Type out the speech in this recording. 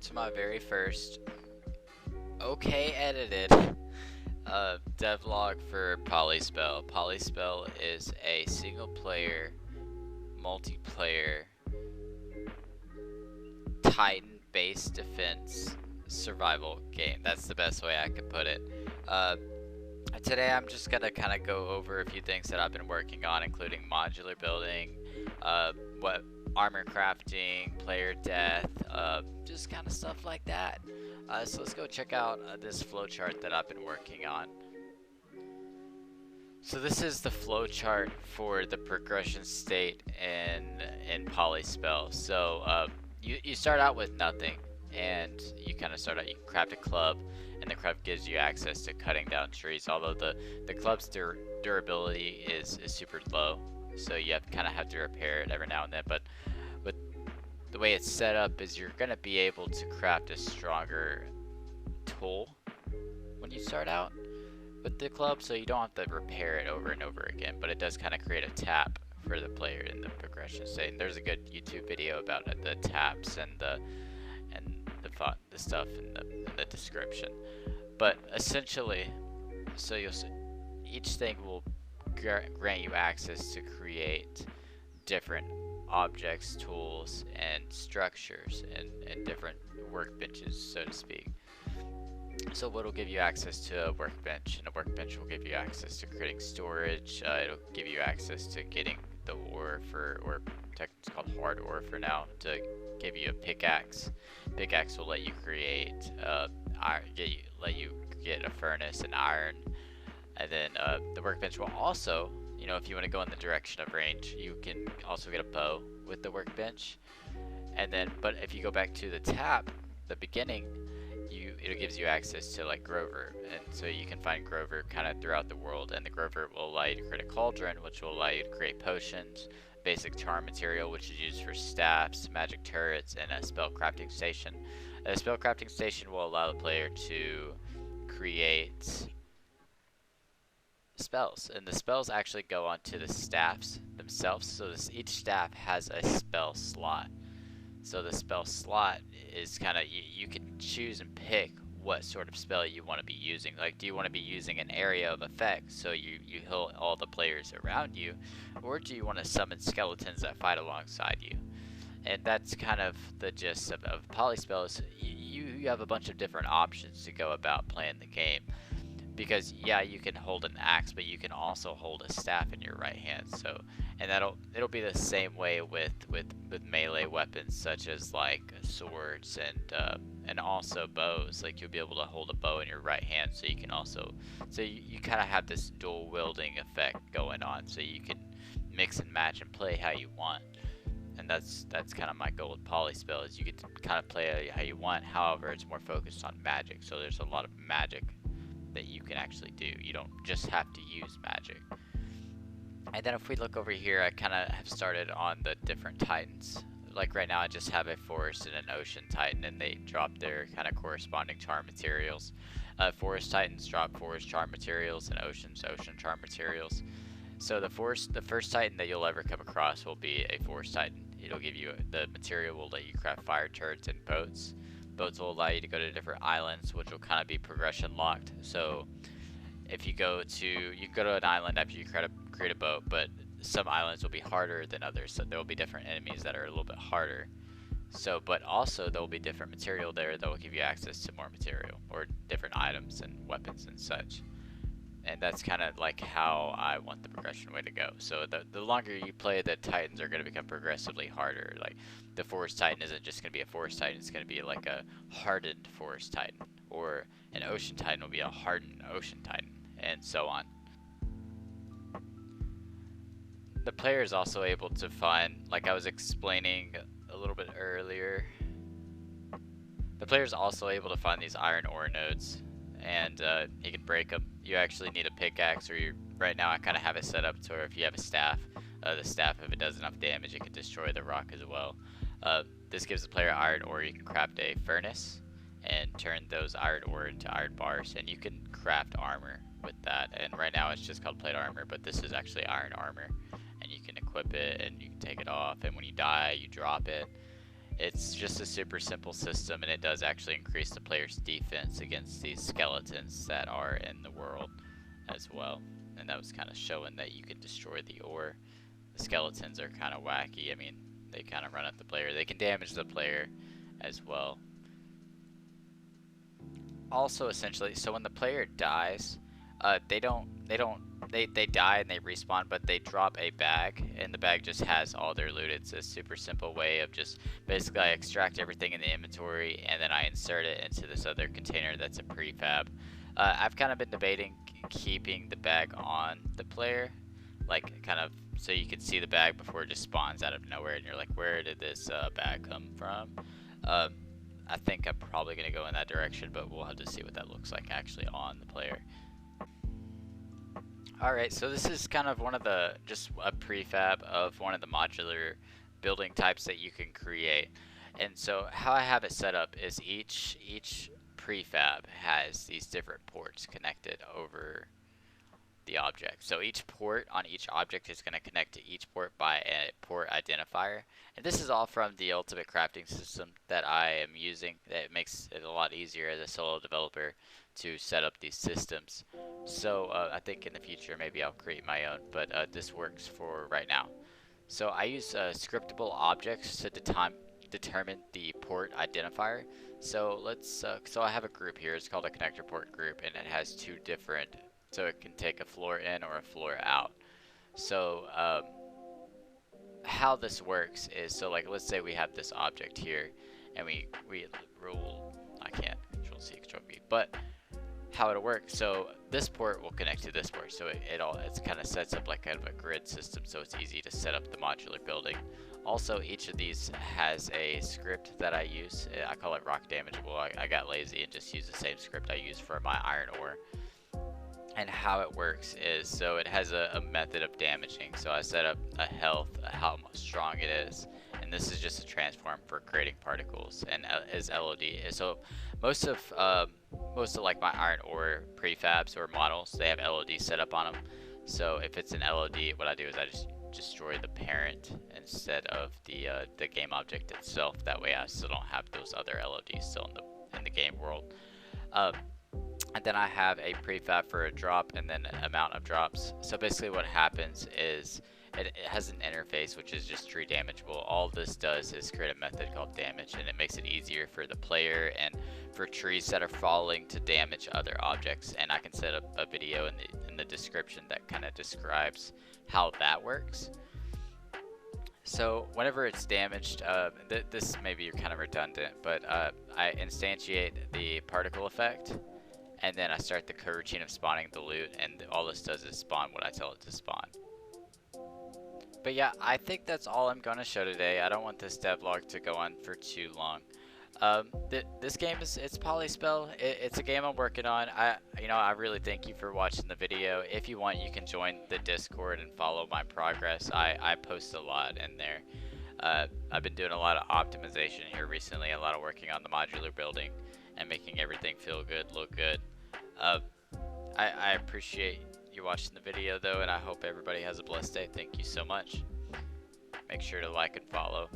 to my very first okay edited devlog for Polyspell. Polyspell is a single player, multiplayer, Titan based defense survival game. That's the best way I could put it. Today I'm just gonna kind of go over a few things that I've been working on, including modular building, what armor crafting, player death, just kind of stuff like that. So let's go check out this flowchart that I've been working on. So this is the flowchart for the progression state in Polyspell. So you start out with nothing, and you kind of start out. You craft a club, and the club gives you access to cutting down trees. Although the club's durability is super low, so you kind of have to repair it every now and then. But the way it's set up is you're gonna be able to craft a stronger tool when you start out with the club, so you don't have to repair it over and over again. But it does kind of create a tap for the player in the progression state. And there's a good YouTube video about it, the taps and the stuff in the description. But essentially, so you'll see, each thing will grant you access to create different objects, tools, and structures, and different workbenches, so to speak. So what'll give you access to a workbench, and a workbench will give you access to creating storage. It'll give you access to getting the ore or it's called hard ore for now, to give you a pickaxe. Pickaxe will let you create let you get a furnace and iron, and then the workbench will also, if you want to go in the direction of range, you can also get a bow with the workbench. And then, but if you go back to the tap, the beginning, it gives you access to like Grover, and so you can find Grover kind of throughout the world. And the Grover will allow you to create a cauldron, which will allow you to create potions, basic charm material, which is used for staffs, magic turrets, and a spell crafting station. A spell crafting station will allow the player to create spells, and the spells actually go onto the staffs themselves. So each staff has a spell slot. So the spell slot is kind of, you can choose and pick what sort of spell you want to be using. Like, do you want to be using an area of effect, so you heal all the players around you, or do you want to summon skeletons that fight alongside you? And that's kind of the gist of Polyspell. Is you have a bunch of different options to go about playing the game. Because yeah, you can hold an axe, but you can also hold a staff in your right hand. So, and it'll be the same way with melee weapons, such as like swords and also bows. Like, you'll be able to hold a bow in your right hand, so you can also, so you kind of have this dual wielding effect going on. So you can mix and match and play how you want. And that's kind of my goal with Polyspell, is you get to kind of play how you want. However, it's more focused on magic. So there's a lot of magic that you can actually do. You don't just have to use magic. And then if we look over here, I kind of have started on the different titans. Like right now I just have a forest and an ocean titan, and they drop their kind of corresponding charm materials. Forest titans drop forest charm materials, and ocean charm materials. So the first titan that you'll ever come across will be a forest titan. It'll give you, the material will let you craft fire turrets and boats. Boats will allow you to go to different islands, which will kind of be progression locked. So if you can go to an island after you create a boat, but some islands will be harder than others, so there will be different enemies that are a little bit harder. So, but also there will be different material there that will give you access to more material, or different items and weapons and such. And that's kind of like how I want the progression way to go. So the longer you play, the titans are going to become progressively harder. Like, the forest titan isn't just going to be a forest titan, it's going to be like a hardened forest titan. Or an ocean titan will be a hardened ocean titan, and so on. The player is also able to find, like I was explaining a little bit earlier, the player is also able to find these iron ore nodes, and he can break them. You actually need a pickaxe, or right now I kind of have it set up to where if you have a staff, the staff, if it does enough damage, it can destroy the rock as well. This gives the player iron ore. You can craft a furnace and turn those iron ore into iron bars, and you can craft armor with that. And right now it's just called plate armor, but this is actually iron armor, and you can equip it and you can take it off, and when you die you drop it. It's just a super simple system, and it does actually increase the player's defense against these skeletons that are in the world as well. And that was kind of showing that you can destroy the ore. The skeletons are kind of wacky. I mean, they kind of run at the player. They can damage the player as well. Also, essentially, so when the player dies, they die and they respawn, but they drop a bag, and the bag just has all their loot. It's a super simple way of just basically I extract everything in the inventory and then I insert it into this other container that's a prefab. I've kind of been debating keeping the bag on the player, like kind of so you can see the bag before it just spawns out of nowhere, and you're like, where did this bag come from? I think I'm probably going to go in that direction, but we'll have to see what that looks like actually on the player. Alright, so this is kind of just a prefab of one of the modular building types that you can create. And so how I have it set up is each prefab has these different ports connected over the object. So each port on each object is going to connect to each port by a port identifier. And this is all from the Ultimate Crafting system that I am using. That makes it a lot easier as a solo developer to set up these systems. So I think in the future maybe I'll create my own, but this works for right now. So I use scriptable objects to determine the port identifier. So so I have a group here. It's called a connector port group, and it has two different. So it can take a floor in or a floor out. So how this works is, so like let's say we have this object here, and we rule, I can't control C, control V, but how it'll work, so this port will connect to this port, so it's kind of sets up like kind of a grid system, so it's easy to set up the modular building. Also, each of these has a script that I use. I call it rock damageable. I got lazy and just used the same script I use for my iron ore. And how it works is, so it has a method of damaging. So I set up a health, how strong it is, and this is just a transform for creating particles, and is LOD. So most of like my iron ore prefabs or models, they have LOD set up on them. So if it's an LOD, what I do is I just destroy the parent instead of the game object itself. That way I still don't have those other LODs still in the game world. And then I have a prefab for a drop and then an amount of drops. So basically what happens is it has an interface which is just tree damageable. All this does is create a method called damage, and it makes it easier for the player and for trees that are falling to damage other objects. And I can set up a video in the description that kind of describes how that works. So whenever it's damaged, this maybe you're kind of redundant, but I instantiate the particle effect. And then I start the coroutine of spawning the loot, and all this does is spawn what I tell it to spawn. But yeah, I think that's all I'm going to show today. I don't want this devlog to go on for too long. This game it's Polyspell. It's a game I'm working on. I really thank you for watching the video. If you want, you can join the Discord and follow my progress. I post a lot in there. I've been doing a lot of optimization here recently, a lot of working on the modular building and making everything feel good, look good. I appreciate you watching the video though, and I hope everybody has a blessed day. Thank you so much. Make sure to like and follow.